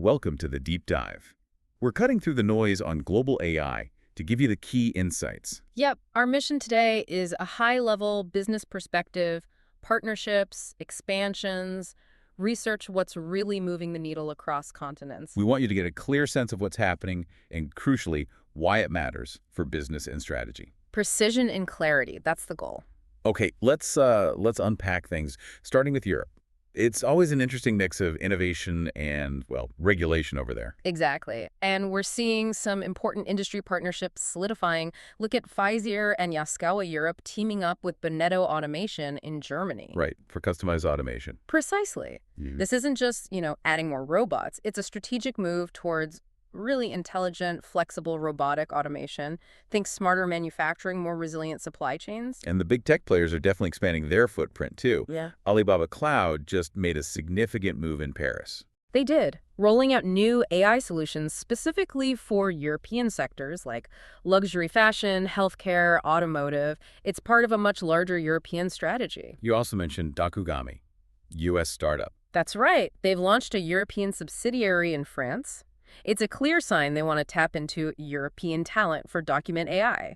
Welcome to the Deep Dive. We're cutting through the noise on global AI to give you the key insights. Yep, our mission today is a high-level business perspective, partnerships, expansions, research what's really moving the needle across continents. We want you to get a clear sense of what's happening and, crucially, why it matters for business and strategy. Precision and clarity, that's the goal. Okay, let's unpack things, starting with Europe. It's always an interesting mix of innovation and, well, regulation over there. Exactly. And we're seeing some important industry partnerships solidifying. Look at Pfizer and Yaskawa Europe teaming up with Beneteau Automation in Germany. Right, for customized automation. Precisely. This isn't just, adding more robots. It's a strategic move towards really intelligent, flexible robotic automation. Think smarter manufacturing, more resilient supply chains. And the big tech players are definitely expanding their footprint, too. Yeah. Alibaba Cloud just made a significant move in Paris. They did, rolling out new AI solutions specifically for European sectors like luxury fashion, healthcare, automotive. It's part of a much larger European strategy. You also mentioned Dakugami, U.S. startup. That's right. They've launched a European subsidiary in France. It's a clear sign they want to tap into European talent for document AI,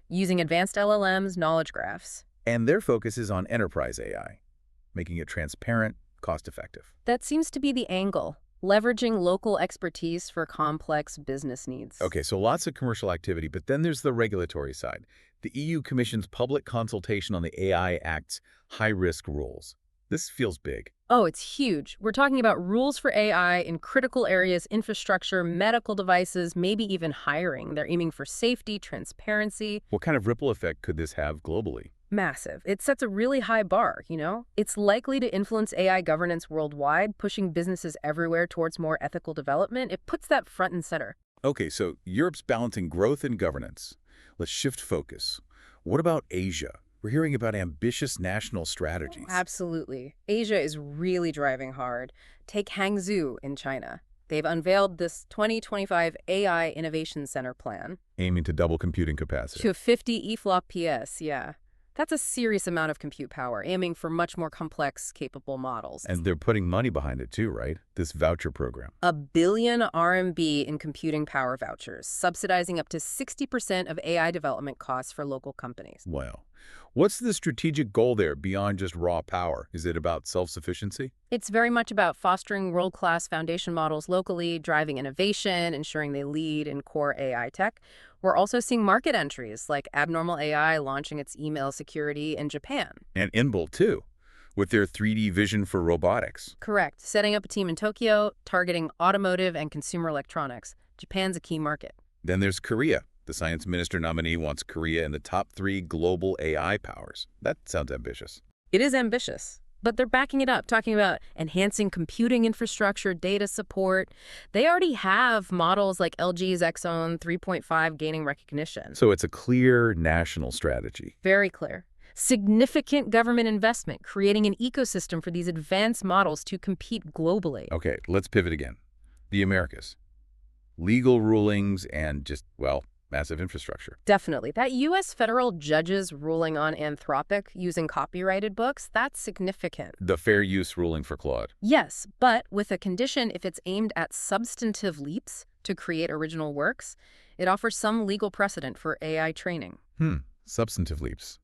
using advanced LLMs, knowledge graphs. And their focus is on enterprise AI, making it transparent, cost-effective. That seems to be the angle, leveraging local expertise for complex business needs. Okay, so lots of commercial activity, but then there's the regulatory side. The EU Commission's public consultation on the AI Act's high-risk rules. This feels big. Oh, it's huge. We're talking about rules for AI in critical areas, infrastructure, medical devices, maybe even hiring. They're aiming for safety, transparency. What kind of ripple effect could this have globally? Massive. It sets a really high bar, It's likely to influence AI governance worldwide, pushing businesses everywhere towards more ethical development. It puts that front and center. Okay, so Europe's balancing growth and governance. Let's shift focus. What about Asia? We're hearing about ambitious national strategies. Absolutely. Asia is really driving hard. Take Hangzhou in China. They've unveiled this 2025 AI Innovation Center plan. Aiming to double computing capacity. To 50 EFLOP PS, yeah. That's a serious amount of compute power, aiming for much more complex, capable models. And they're putting money behind it too, right? This voucher program. R1 billion in computing power vouchers, subsidizing up to 60% of AI development costs for local companies. Wow. What's the strategic goal there beyond just raw power? Is it about self-sufficiency? It's very much about fostering world-class foundation models locally, driving innovation, ensuring they lead in core AI tech. We're also seeing market entries like Abnormal AI launching its email security in Japan. And Inbull, too, with their 3D vision for robotics. Correct. Setting up a team in Tokyo, targeting automotive and consumer electronics. Japan's a key market. Then there's Korea. The science minister nominee wants Korea in the top 3 global AI powers. That sounds ambitious. It is ambitious, but they're backing it up, talking about enhancing computing infrastructure, data support. They already have models like LG's Exxon 3.5 gaining recognition. So it's a clear national strategy. Very clear. Significant government investment, creating an ecosystem for these advanced models to compete globally. Okay, let's pivot again. The Americas. Legal rulings and just, well, massive infrastructure. Definitely. That U.S. federal judge's ruling on Anthropic using copyrighted books, that's significant. The fair use ruling for Claude. Yes, but with a condition if it's aimed at substantive leaps to create original works, it offers some legal precedent for AI training. Substantive leaps.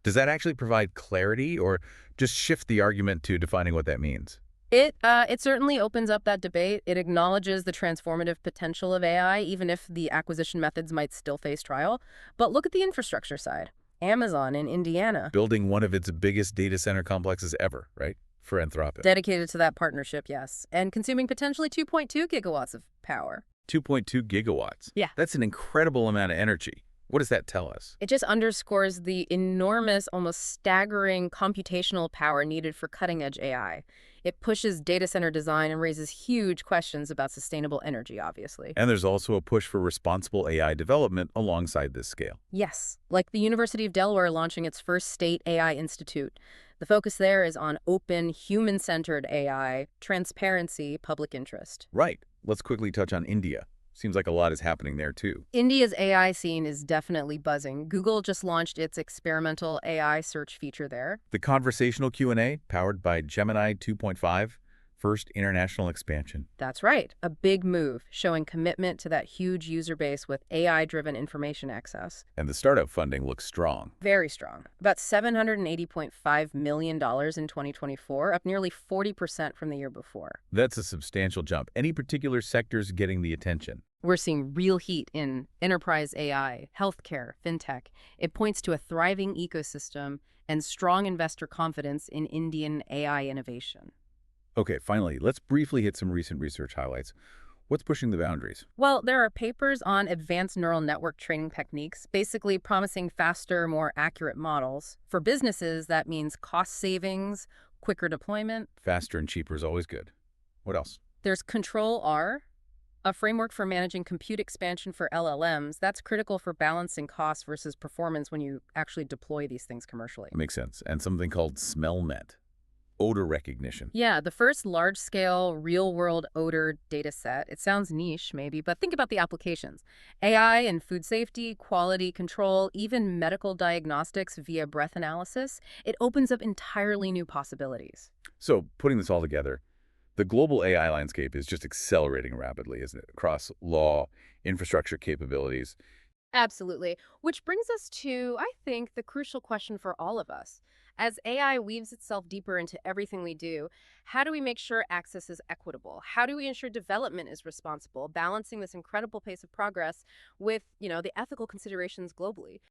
Does that actually provide clarity or just shift the argument to defining what that means? It certainly opens up that debate. It acknowledges the transformative potential of AI, even if the acquisition methods might still face trial. But look at the infrastructure side. Amazon in Indiana. Building one of its biggest data center complexes ever, right? For Anthropic. Dedicated to that partnership, yes. And consuming potentially 2.2 gigawatts of power. 2.2 gigawatts. Yeah. That's an incredible amount of energy. What does that tell us? It just underscores the enormous, almost staggering computational power needed for cutting-edge AI. It pushes data center design and raises huge questions about sustainable energy, obviously. And there's also a push for responsible AI development alongside this scale. Yes, like the University of Delaware launching its first state AI institute. The focus there is on open, human-centered AI, transparency, public interest. Right. Let's quickly touch on India. Seems like a lot is happening there, too. India's AI scene is definitely buzzing. Google just launched its experimental AI search feature there. The conversational Q&A, powered by Gemini 2.5, First international expansion. That's right, a big move, showing commitment to that huge user base with AI-driven information access. And the startup funding looks strong. Very strong. About $780.5 million in 2024, up nearly 40% from the year before. That's a substantial jump. Any particular sectors getting the attention? We're seeing real heat in enterprise AI, healthcare, fintech. It points to a thriving ecosystem and strong investor confidence in Indian AI innovation. Okay, finally, let's briefly hit some recent research highlights. What's pushing the boundaries? Well, there are papers on advanced neural network training techniques, basically promising faster, more accurate models. For businesses, that means cost savings, quicker deployment. Faster and cheaper is always good. What else? There's Control R, a framework for managing compute expansion for LLMs. That's critical for balancing cost versus performance when you actually deploy these things commercially. Makes sense. And something called SmellNet, odor recognition. Yeah, the first large-scale, real-world odor data set. It sounds niche, maybe, but think about the applications. AI in food safety, quality control, even medical diagnostics via breath analysis. It opens up entirely new possibilities. So, putting this all together, the global AI landscape is just accelerating rapidly, isn't it? Across law, infrastructure capabilities. Absolutely. Which brings us to, I think, the crucial question for all of us. As AI weaves itself deeper into everything we do, how do we make sure access is equitable? How do we ensure development is responsible, balancing this incredible pace of progress with, the ethical considerations globally?